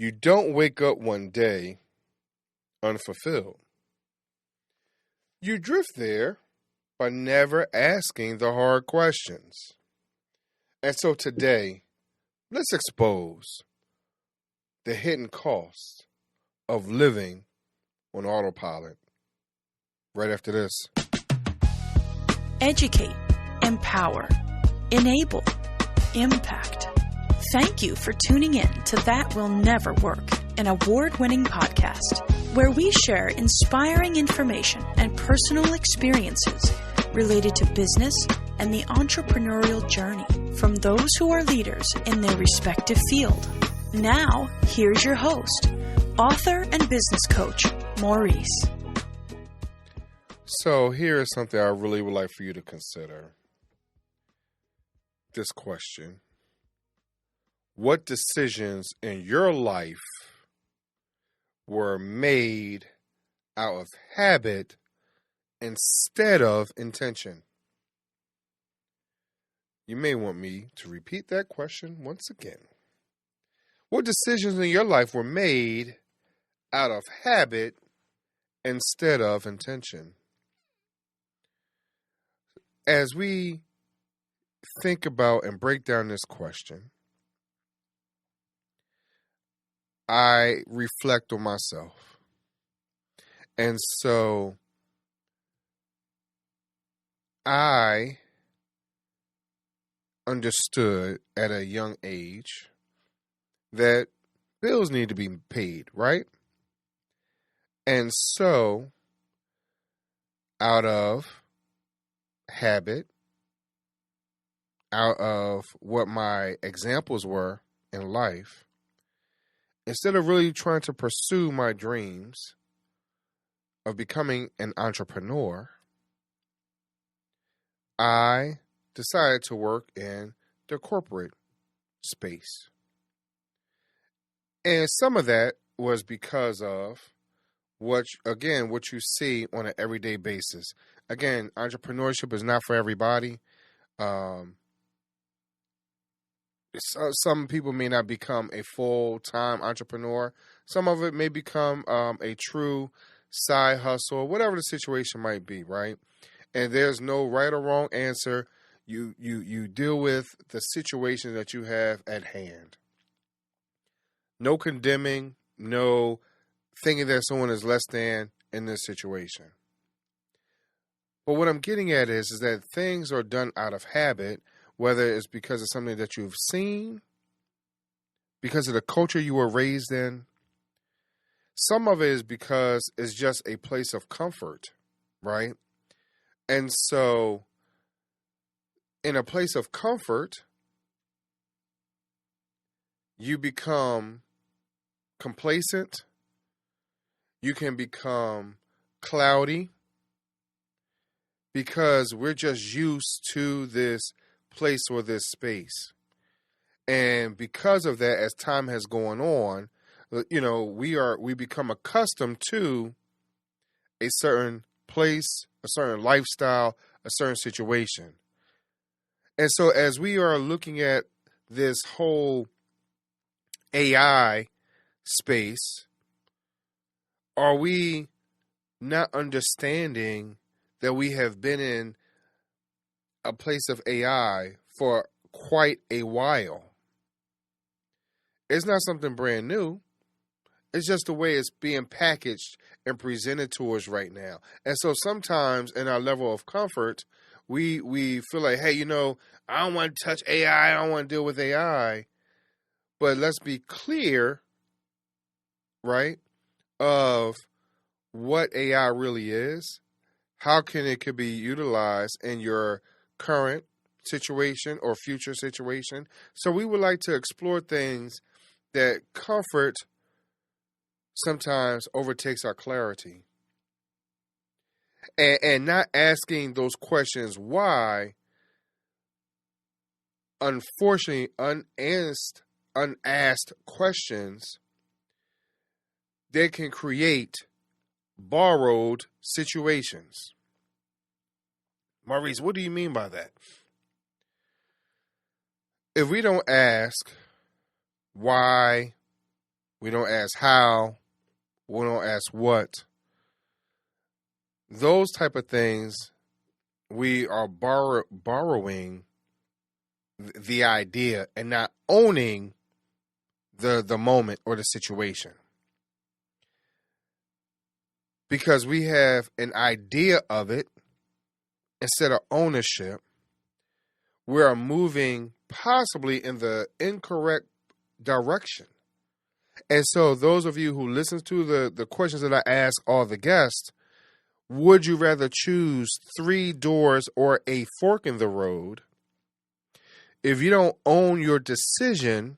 You don't wake up one day unfulfilled. You drift there by never asking the hard questions. And so today, let's expose the hidden cost of living on autopilot. Right after this. Educate, empower, enable, impact. Thank you for tuning in to That Will Never Work, an award-winning podcast where we share inspiring information and personal experiences related to business and the entrepreneurial journey from those who are leaders in their respective field. Now, here's your host, author and business coach, Maurice. So here is something I really would like for you to consider. This question. What decisions in your life were made out of habit instead of intention? You may want me to repeat that question once again. What decisions in your life were made out of habit instead of intention? As we think about and break down this question, I reflect on myself. And so I understood at a young age that bills need to be paid, right? And so out of habit, out of what my examples were in life, instead of really trying to pursue my dreams of becoming an entrepreneur, I decided to work in the corporate space. And some of that was because of what you see on an everyday basis. Again, entrepreneurship is not for everybody. Some people may not become a full-time entrepreneur. Some of it may become a true side hustle, whatever the situation might be, right? And there's no right or wrong answer. You deal with the situation that you have at hand. No condemning, no thinking that someone is less than in this situation. But what I'm getting at is that things are done out of habit, whether it's because of something that you've seen, because of the culture you were raised in. Some of it is because it's just a place of comfort, right? And so in a place of comfort, you become complacent. You can become cloudy because we're just used to this place or this space. And because of that, as time has gone on, we become accustomed to a certain place, a certain lifestyle, a certain situation. And so as we are looking at this whole AI space, are we not understanding that we have been in a place of AI for quite a while? It's not something brand new. It's just the way it's being packaged and presented to us right now. And so sometimes in our level of comfort, we feel like, hey, I don't want to touch AI. I don't want to deal with AI. But let's be clear, right, of what AI really is, how it could be utilized in your current situation or future situation. So we would like to explore things that comfort sometimes overtakes our clarity. And not asking those questions why, unfortunately, unasked questions, they can create borrowed situations. Maurice, what do you mean by that? If we don't ask why We don't ask how. We don't ask what. Those type of things, we are borrowing the idea and not owning the moment or the situation. Because we have an idea of it instead of ownership, we are moving possibly in the incorrect direction. And so those of you who listen to the questions that I ask all the guests, would you rather choose 3 doors or a fork in the road? If you don't own your decision,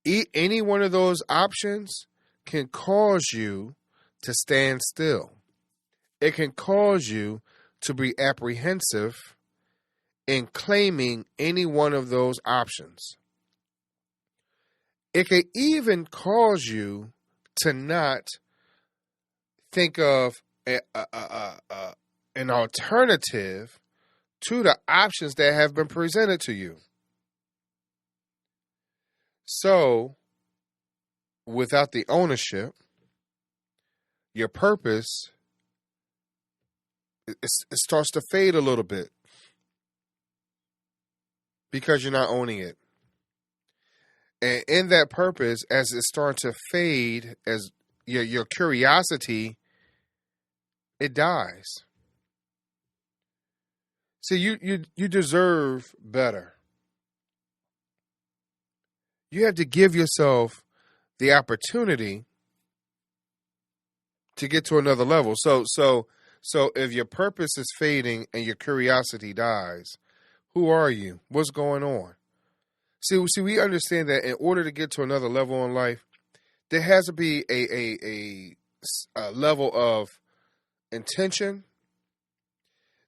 any one of those options can cause you to stand still. It can cause you to be apprehensive in claiming any one of those options. It can even cause you to not think of an alternative to the options that have been presented to you. So, without the ownership, your purpose, it starts to fade a little bit because you're not owning it. And in that purpose, as it starts to fade, as your curiosity, it dies. See, you deserve better. You have to give yourself the opportunity to get to another level. So if your purpose is fading and your curiosity dies, who are you? What's going on? See, we understand that in order to get to another level in life, there has to be a level of intention.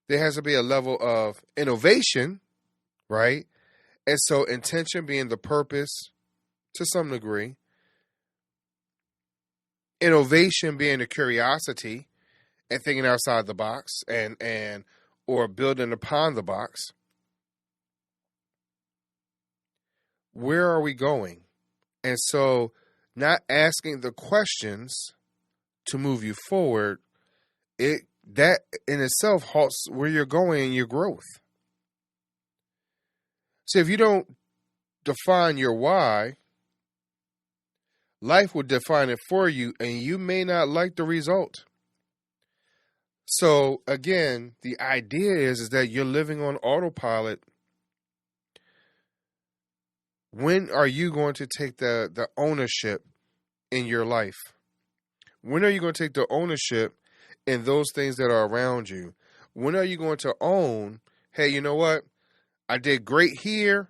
There has to be a level of innovation, right? And so intention being the purpose to some degree. Innovation being the curiosity and thinking outside the box and or building upon the box. Where are we going? And so not asking the questions to move you forward, that in itself halts where you're going in your growth. So if you don't define your why, life will define it for you, and you may not like the result. So again, the idea is that you're living on autopilot. When are you going to take the ownership in your life? When are you going to take the ownership in those things that are around you? When are you going to own, hey, you know what? I did great here,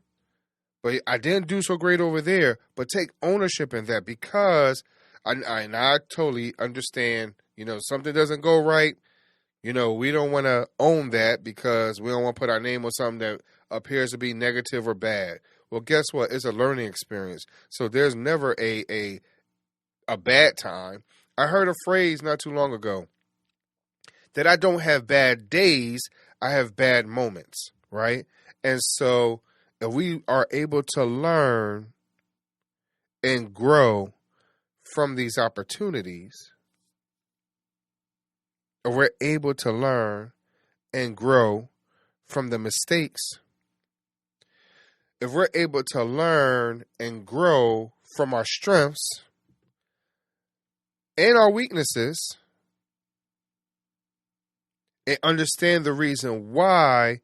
but I didn't do so great over there. But take ownership in that, because I totally understand, something doesn't go right. We don't want to own that because we don't want to put our name on something that appears to be negative or bad. Well, guess what? It's a learning experience. So there's never a bad time. I heard a phrase not too long ago that I don't have bad days, I have bad moments, right? And so if we are able to learn and grow from these opportunities, or we're able to learn and grow from the mistakes, if we're able to learn and grow from our strengths and our weaknesses, and understand the reason why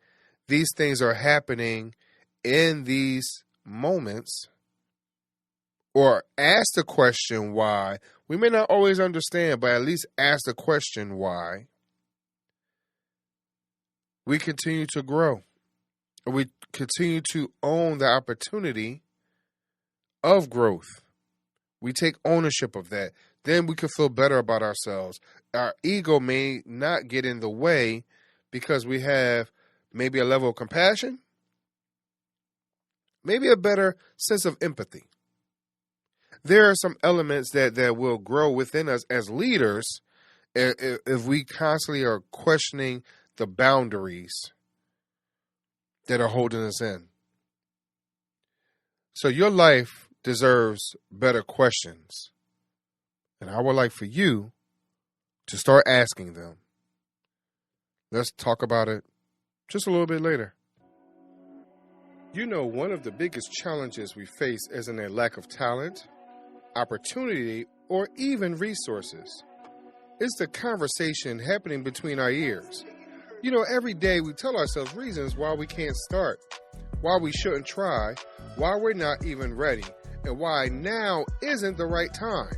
these things are happening in these moments, or ask the question why. We may not always understand, but at least ask the question why. We continue to grow. We continue to own the opportunity of growth. We take ownership of that. Then we can feel better about ourselves. Our ego may not get in the way because we have maybe a level of compassion, maybe a better sense of empathy. There are some elements that will grow within us as leaders if we constantly are questioning the boundaries that are holding us in. So your life deserves better questions. And I would like for you to start asking them. Let's talk about it just a little bit later. You know, one of the biggest challenges we face isn't a lack of talent, opportunity, or even resources. It's the conversation happening between our ears. You know, every day we tell ourselves reasons why we can't start, why we shouldn't try, why we're not even ready, and why now isn't the right time.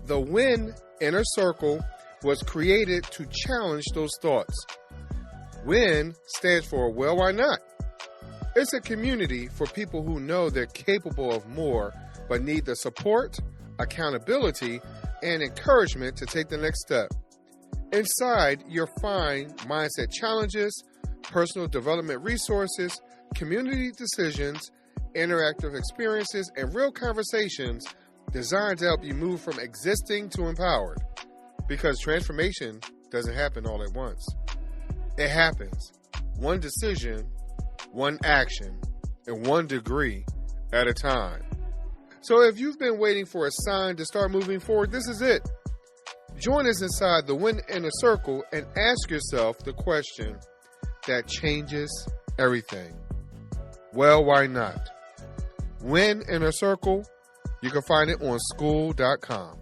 The WYN Inner Circle was created to challenge those thoughts. WYN stands for Well, Why Not? It's a community for people who know they're capable of more, but need the support, accountability, and encouragement to take the next step. Inside, you'll find mindset challenges, personal development resources, community decisions, interactive experiences, and real conversations designed to help you move from existing to empowered. Because transformation doesn't happen all at once. It happens one decision, one action, and 1 degree at a time. So if you've been waiting for a sign to start moving forward, this is it. Join us inside the WYN Inner Circle and ask yourself the question that changes everything. Well, why not? WYN Inner Circle. You can find it on school.com.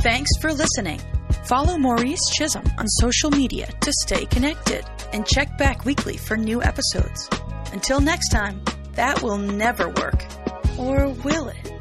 Thanks for listening. Follow Maurice Chisholm on social media to stay connected and check back weekly for new episodes. Until next time, that will never work. Or will it?